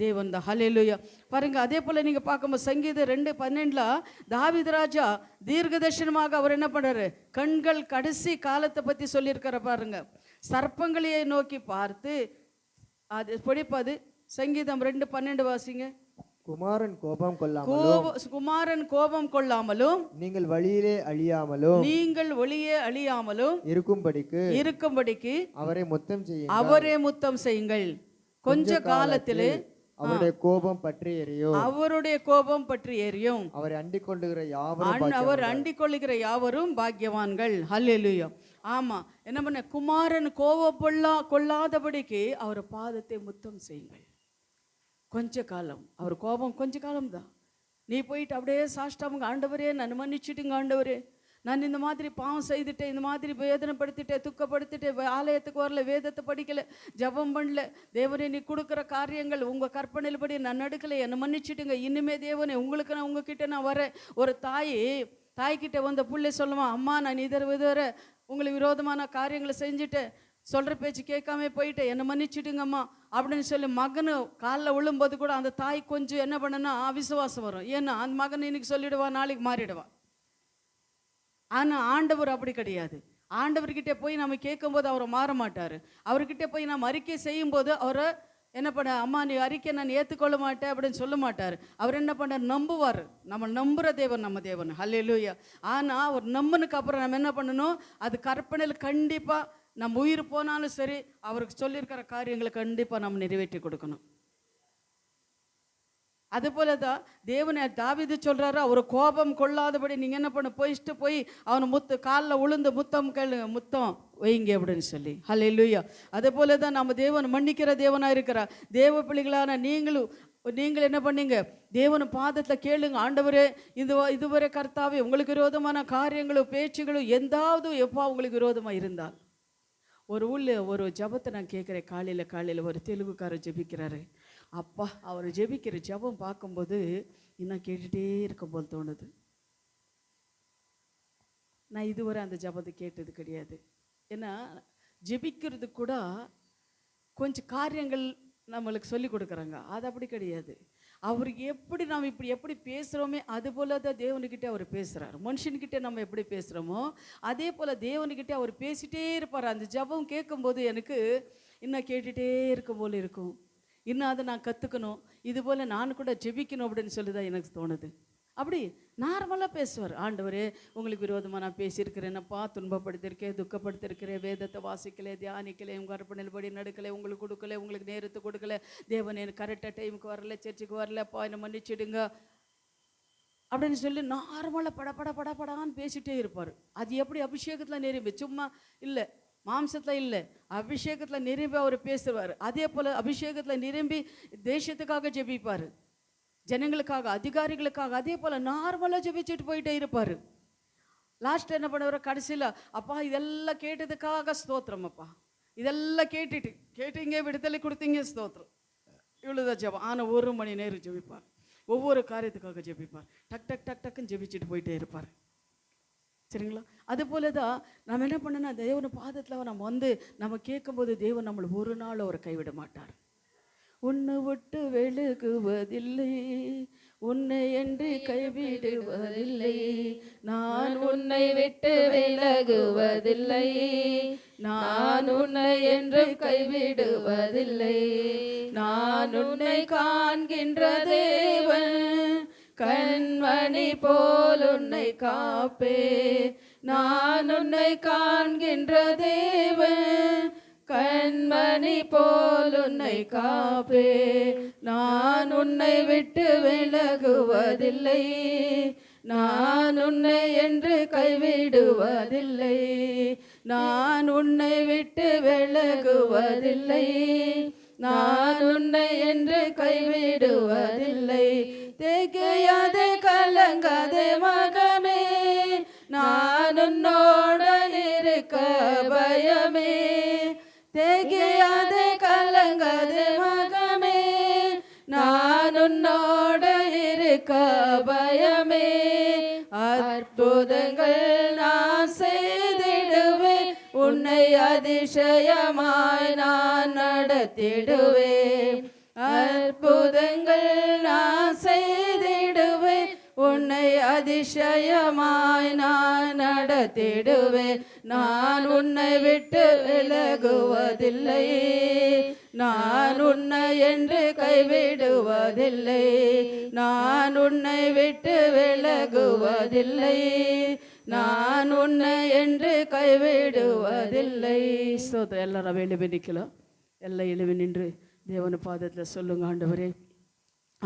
தேவன் தான். ஹல்லேலூயா. பாருங்க, அதே போல் நீங்கள் பார்க்கும்போது சங்கீதம் 2:12 தாவீது ராஜா தீர்க்கதரிசனமாக அவர் என்ன பண்ணுறாரு, கண்கள் கடைசி காலத்தை பற்றி சொல்லியிருக்கிற பாருங்க. சர்ப்பங்களையே நோக்கி பார்த்து, அது படிப்பது சங்கீதம் 2:12 வாசிங்க. குமாரன் கோபம் கொள்ளாமலும் நீங்கள் வழியே அழியாமலும் இருக்கும்படிக்கு அவரை முத்தம் செய்யுங்கள். கொஞ்ச காலத்திலே அவருடைய கோபம் பற்றி எரியும். அவருடைய கோபம் பற்றி எரியும். அவரை அண்டிக் கொள்ளுகிற யாவரும் அவர் அண்டிக் கொள்ளுகிற யாவரும் பாக்கியவான்கள். ஹல்லேலூயா. ஆமா, என்ன பண்ண, குமாரன் கொள்ளாதபடிக்கு அவர் பாதத்தை முத்தம் செய்யுங்கள். கொஞ்ச காலம், அவர் கோபம் கொஞ்ச காலம் தான். நீ போயிட்டு அப்படியே சாஷ்டாமங்க, ஆண்டவரே நான் மன்னிச்சுட்டுங்க ஆண்டவரே, நான் இந்த மாதிரி பாவம் செய்துட்டேன், இந்த மாதிரி வேதனைப்படுத்திட்டேன், துக்கப்படுத்திட்டேன், ஆலயத்துக்கு வரல, வேதத்தை படிக்கல, ஜபம் பண்ணல, தேவனே நீ கொடுக்குற காரியங்கள் உங்கள் கற்பனையில் படி நான் நடக்கலை, என்னை மன்னிச்சுட்டுங்க, இனிமே தேவனே உங்களுக்கு நான் உங்ககிட்ட நான் வரேன். ஒரு தாய்கிட்ட வந்த பிள்ளை சொல்லுவான், அம்மா நான் இதுவரை உங்களுக்கு விரோதமான காரியங்களை செஞ்சுட்டேன், சொல்கிற பேச்சு கேட்காம போயிட்டேன், என்னை மன்னிச்சுட்டுங்கம்மா அப்படின்னு சொல்லி மகனு காலில் விழும்போது கூட அந்த தாய் கொஞ்சம் என்ன பண்ணுன்னா அவிசுவாசம் வரும். ஏன்னா அந்த மகன் இன்னைக்கு சொல்லிடுவான், நாளைக்கு மாறிடுவான். ஆனால் ஆண்டவர் அப்படி கிடையாது. ஆண்டவர்கிட்ட போய் நம்ம கேட்கும்போது அவர் மாற மாட்டார். அவர்கிட்ட போய் நம்ம அறிக்கை செய்யும்போது அவரை என்ன பண்ண, அம்மா நீ அறிக்கை நான் ஏற்றுக்கொள்ள மாட்டேன் அப்படின்னு சொல்ல மாட்டார். அவர் என்ன பண்ணார், நம்புவார். நம்ம நம்புகிற தேவன் நம்ம தேவன். ஹல்லேலூயா. ஆனால் அவர் நம்பினுக்கு அப்புறம் நம்ம என்ன பண்ணணும், அது கற்பனையில் கண்டிப்பாக நம்ம உயிர் போனாலும் சரி அவருக்கு சொல்லியிருக்கிற காரியங்களை கண்டிப்பாக நம்ம நிறைவேற்றி கொடுக்கணும். அதுபோல தான் தேவனை தாவீது சொல்கிறாரு, அவர் கோபம் கொள்ளாதபடி நீங்கள் என்ன பண்ண, போய் அவனை காலில் உளுந்து முத்தம் வைங்க அப்படின்னு சொல்லி. ஹல்லேலூயா. அதே போல தான் நம்ம தேவன் மன்னிக்கிற தேவனாக இருக்கிறார். தேவ பிள்ளைகளான நீங்கள் என்ன பண்ணீங்க, தேவன் பாதத்தில் கேளுங்க, ஆண்டவரே இதுவரை கர்த்தாவே உங்களுக்கு விரோதமான காரியங்களும் பேச்சுகளும் எந்தாவது எப்போ உங்களுக்கு விரோதமாக இருந்தால். ஒரு ஜபத்தை நான் கேட்குறேன், காலையில் ஒரு தெலுங்குக்காரர் ஜெபிக்கிறாரு. அப்பா, அவர் ஜெபிக்கிற ஜபம் பார்க்கும்போது இன்னும் கேட்டுகிட்டே இருக்கும் போல் தோணுது. நான் இதுவரை அந்த ஜபத்தை கேட்டது கிடையாது. ஏன்னா ஜெபிக்கிறது கூட கொஞ்சம் காரியங்கள் நம்மளுக்கு சொல்லி கொடுக்குறாங்க, அது அப்படி கிடையாது. அவருக்கு நாம் எப்படி பேசுகிறோமே அது போல தான் தேவனுக்கிட்டே அவர் பேசுகிறார். மனுஷன்கிட்ட நம்ம எப்படி பேசுகிறோமோ அதே போல் தேவனுக்கிட்டே அவர் பேசிகிட்டே இருப்பார். அந்த ஜபம் கேட்கும்போது எனக்கு இன்னும் கேட்டுகிட்டே இருக்கும் போல் இருக்கும். இன்னும் அதை நான் கற்றுக்கணும், இது போல் நான் கூட ஜெபிக்கணும் அப்படின்னு சொல்லி தான் எனக்கு தோணுது. அப்படி நார்மலாக பேசுவார். ஆண்டவரே உங்களுக்கு விரோதமாக நான் பேசியிருக்கிறேன்னப்பா, துன்பப்படுத்திருக்கேன், துக்கப்படுத்திருக்கிறேன், வேதத்தை வாசிக்கலை, தியானிக்கலை, உங்கள் அர்ப்பணில் படி நடக்கலை, உங்களுக்கு கொடுக்கல, உங்களுக்கு நேரத்தை கொடுக்கல, தேவன் எனக்கு கரெக்டாக டைமுக்கு வரல, சர்ச்சுக்கு வரலப்பா, என்னை மன்னிச்சிடுங்க அப்படின்னு சொல்லி நார்மலாக படப்படான்னு பேசிகிட்டே இருப்பார். அது எப்படி அபிஷேகத்தில் நிரம்பி, சும்மா இல்லை, மாம்சத்தில் இல்லை, அபிஷேகத்தில் நிரம்பி அவர் பேசுவார். அதே போல் அபிஷேகத்தில் நிரம்பி தேசத்துக்காக ஜெபிப்பார், ஜனங்களுக்காக, அதிகாரிகளுக்காக. அதே போல் நார்மலாக ஜெபிச்சுட்டு போயிட்டே இருப்பார். லாஸ்ட் என்ன பண்ணுவார், கடைசியில் அப்பா இதெல்லாம் கேட்டதுக்காக ஸ்தோத்திரம், அப்பா இதெல்லாம் கேட்டீங்க, விடுதலை கொடுத்தீங்க, ஸ்தோத்திரம், இவ்வளோதான் ஜெபம். ஆனால் 1 மணி நேரம் ஜெபிப்பார், ஒவ்வொரு காரியத்துக்காக ஜெபிப்பார், டக்குன்னு ஜெபிச்சுட்டு போயிட்டே இருப்பார். சரிங்களா? அது போல தான் நம்ம என்ன பண்ணனா, தேவன பாதத்தில் நம்ம கேட்கும்போது தேவன் நம்மளை ஒரு நாள் அவர் கைவிட மாட்டார். உன்னை விட்டு விலகுவதில்லை, உன்னை என்று கைவிடுவதில்லை, நான் உன்னை விட்டு விலகுவதில்லை, நான் உன்னை என்று கைவிடுவதில்லை, நான் உன்னை காண்கின்ற தேவன், கண்மணி போல் உன்னை காப்பே, நான் உன்னை காண்கின்ற தேவன், கண்மணி போல் உன்னை காப்பே, நான் உன்னை விட்டு விலகுவதில்லை, நான் உன்னை என்று கைவிடுவதில்லை, நான் உன்னை விட்டு விலகுவதில்லை, நான் உன்னை என்று கைவிடுவதில்லை. திகையாதே கலங்காதே மகனே, நான் உன்னோடன் இருக்க பயமே, திகையாதே கலங்காதே மகனே, நான் உன்னோடன் இருக்க பயமே, அற்புதங்கள் நான் செய்திடுவேன், உன்னை அதிசயமாய் நான் நடத்திடுவேன், அற்புதங்கள் நான் செய்திடுவேன், உன்னை அதிசயமாய் நான் நடத்திடுவேன், நான் உன்னை விட்டு விலகுவதில்லை, நான் உன்னை என்று கைவிடுவதில்லை, நான் உன்னை விட்டு விலகுவதில்லை, நான் உன்னை என்று கைவிடுவதில்லை. ஸ்தோத்திரம். எல்லாரும் எழுப்பி நிற்கலாம். எல்லாம் எழுப்பி நின்று தேவன பாதத்தில் சொல்லுங்க, ஆண்டவரே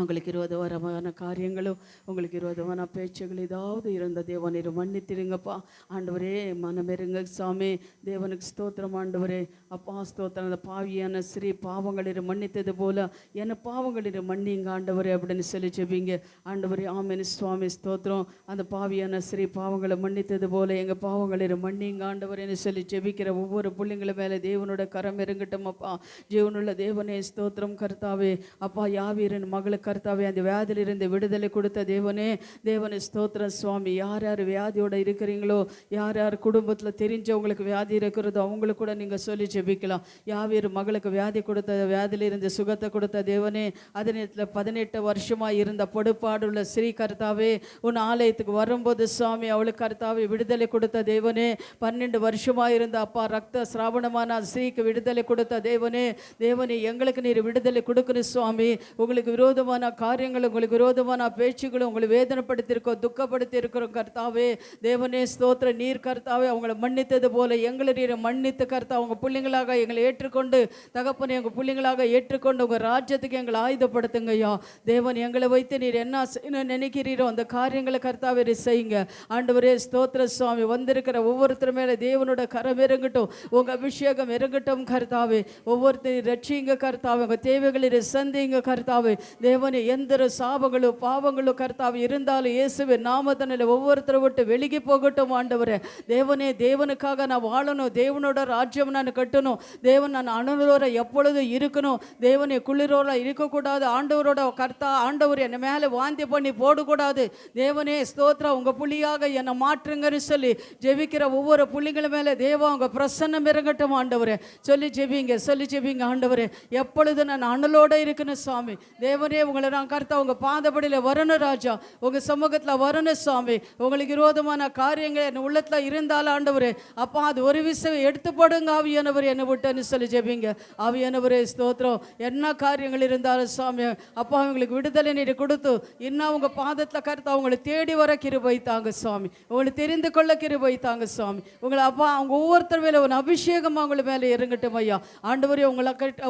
உங்களுக்கு விரோதமான காரியங்களும் உங்களுக்கு விரோதமான பேச்சுகள் ஏதாவது இருந்த தேவனீர் மன்னித்திருங்கப்பா. ஆண்டவரே மனமிருங்க சாமி. தேவனுக்கு ஸ்தோத்திரம் ஆண்டவரே. அப்பா ஸ்தோத்திரம். அந்த பாவியான ஸ்ரீ பாவங்களில் மன்னித்தது போல என்ன பாவங்களில் மன்னிங்க ஆண்டவரே அப்படின்னு சொல்லி ஜெபிங்க ஆண்டவரே. ஆமென் சுவாமி ஸ்தோத்திரம். அந்த பாவியான ஸ்ரீ பாவங்களை மன்னித்தது போல எங்கள் பாவங்களில் மன்னிங்க ஆண்டவரேன்னு சொல்லி ஜெபிக்கிற ஒவ்வொரு பிள்ளைங்கள மேலே தேவனோட கரம் இறங்கட்டும் அப்பா. ஜீவனுள்ள தேவனே ஸ்தோத்திரம் கர்த்தாவே. அப்பா யாவீரின் மகளுக்கு கர்த்தாவே அந்த வியாதியிலிருந்து விடுதலை கொடுத்த தேவனே, தேவனே ஸ்தோத்திரம் சுவாமி. யார் யார் வியாதியோடு இருக்கிறீங்களோ, யார் யார் குடும்பத்தில் தெரிஞ்சவங்களுக்கு வியாதி இருக்கிறதோ அவங்களுக்கு கூட நீங்கள் சொல்லி ஜெபிக்கலாம். யாவீர் மகளுக்கு வியாதி கொடுத்த, வியாதியிலிருந்து சுகத்தை கொடுத்த தேவனே, அதே 18 வருஷமாக இருந்த படுபாடுள்ள ஸ்ரீ கர்த்தாவே, உன் ஆலயத்துக்கு வரும்போது சுவாமி அவளுக்கு கர்த்தாவே விடுதலை கொடுத்த தேவனே, 12 வருஷமாக இருந்த அப்பா ரத்த சிராவணமான ஸ்ரீக்கு விடுதலை கொடுத்த தேவனே, தேவனே எங்களுக்கு நீர் விடுதலை கொடுக்கணும் சுவாமி. உங்களுக்கு விரோதமான காரியங்கள், உங்களுக்கு விரோதமான பேச்சுகளும் உங்களை வேதனைப்படுத்தியிருக்கோம், துக்கப்படுத்தி இருக்கிறோம் கர்த்தாவே. தேவனே ஸ்தோத்திர. நீர் கர்த்தாவே அவங்களை மன்னித்தது போல எங்களை நீர் மன்னித்து கர்த்தா அவங்க பிள்ளைங்களாக எங்களை ஏற்றுக்கொண்டு தகப்பனை எங்கள் பிள்ளைங்களாக ஏற்றுக்கொண்டு உங்கள் ராஜ்யத்துக்கு எங்களை ஆயுதப்படுத்துங்க ஐயா. தேவன் எங்களை வைத்து நீர் என்ன நினைக்கிறீரோ அந்த காரியங்களை கர்த்தாவே செய்யுங்க ஆண்டவரே. ஸ்தோத்திர சுவாமி. வந்திருக்கிற ஒவ்வொருத்தர் மேலே தேவனோட கரம் இறங்கட்டும், உங்கள் அபிஷேகம் இறங்கட்டும் கர்த்தாவே. ஒவ்வொருத்தரையும் ரட்சிங்க கர்த்தாவே. உங்கள் தேவைகளில் சந்திங்க கர்த்தாவே. தேவனே எந்த சாபங்களும் பாவங்களும் கர்த்தாவே இருந்தாலும் இயேசுவின் நாமத்தினால ஒவ்வொருத்தரை விட்டு வெளியே போகட்டும் ஆண்டவரே. தேவனே தேவனுக்காக நான் வாழணும், தேவனோட ராஜ்யம் நான் கட்டணும், தேவன் நான் அணுகளோட எப்பொழுதும் இருக்கணும், தேவனே குளிரோட இருக்கக்கூடாது ஆண்டவரோட கர்த்தா. ஆண்டவர் என்னை மேலே வாந்தி பண்ணி போடக்கூடாது. தேவனே ஸ்தோத்ரா. உங்கள் புள்ளியாக என்னை மாற்றுங்கன்னு சொல்லி ஜெபிக்கிற ஒவ்வொரு புள்ளிகள் மேலே தேவா உங்கள் பிரசன்னம் இறங்கட்டும் ஆண்டவரே. சொல்லி ஜெபிங்க ஆண்டவரே. எப்பொழுது நான் அணுளோட இருக்கணும் சுவாமி. தேவனே உங்களை நான் கர்த்தா உங்கள் பாதபடியில் வரணும் ராஜா, உங்கள் சமூகத்தில் வரணும் சுவாமி. உங்களுக்கு விரோதமான காரியங்கள் என் உள்ளத்தில் இருந்தாலும் ஆண்டவரே அப்பா அது ஒரு விஷயம் எடுத்து போடுங்க ஆவியானவர் என்னை விட்டுன்னு சொல்லி ஜெபிங்க ஆவியானவரே. ஸ்தோத்திரம். என்ன காரியங்கள் இருந்தாலும் சுவாமி அப்பா உங்களுக்கு விடுதலை நீர் கொடுத்து இன்னும் உங்கள் பாதத்தில் கர்த்தா உங்களை தேடி வர கிருபை தாங்க சுவாமி. உங்களை தெரிந்து கொள்ள கிருபை தாங்க சுவாமி. உங்களை அப்பா அவங்க ஒவ்வொருத்தர் மேலே ஒரு அபிஷேகமாக உங்களை மேலே இறங்கட்டும் ஐயா ஆண்டவரே.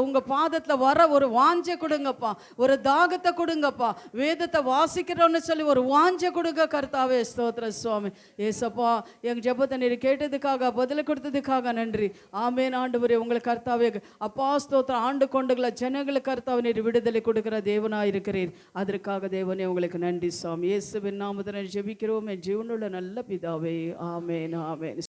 உங்கள் பாதத்தில் வர ஒரு வாஞ்சை கொடுங்கப்பா, ஒரு தாகத்தை கொடுங்கப்பா. வேதத்தை வாசிக்கிறோன்னு சொல்லி ஒரு வாஞ்சை கொடுங்க கர்த்தாவே. ஸ்தோத்திர சுவாமி. ஏசப்பா எங்கள் ஜெபத்தை நீர் கேட்டதுக்காக பதில் கொடுத்ததுக்காக நன்றி. ஆமேன் ஆண்டவரே. உங்களுக்கு கர்த்தாவே அப்பா ஸ்தோத்திரம். ஆண்டு கொண்டுகளை ஜனங்களுக்கு கர்த்தாவே நீர் விடுதலை கொடுக்கிற தேவனாக இருக்கிறீர். அதற்காக தேவனே உங்களுக்கு நன்றி சுவாமி. இயேசுவின் நாமத்தில் ஜெபிக்கிறோம் என் ஜீவனுள்ள நல்ல பிதாவே. ஆமேன் ஆமேன்.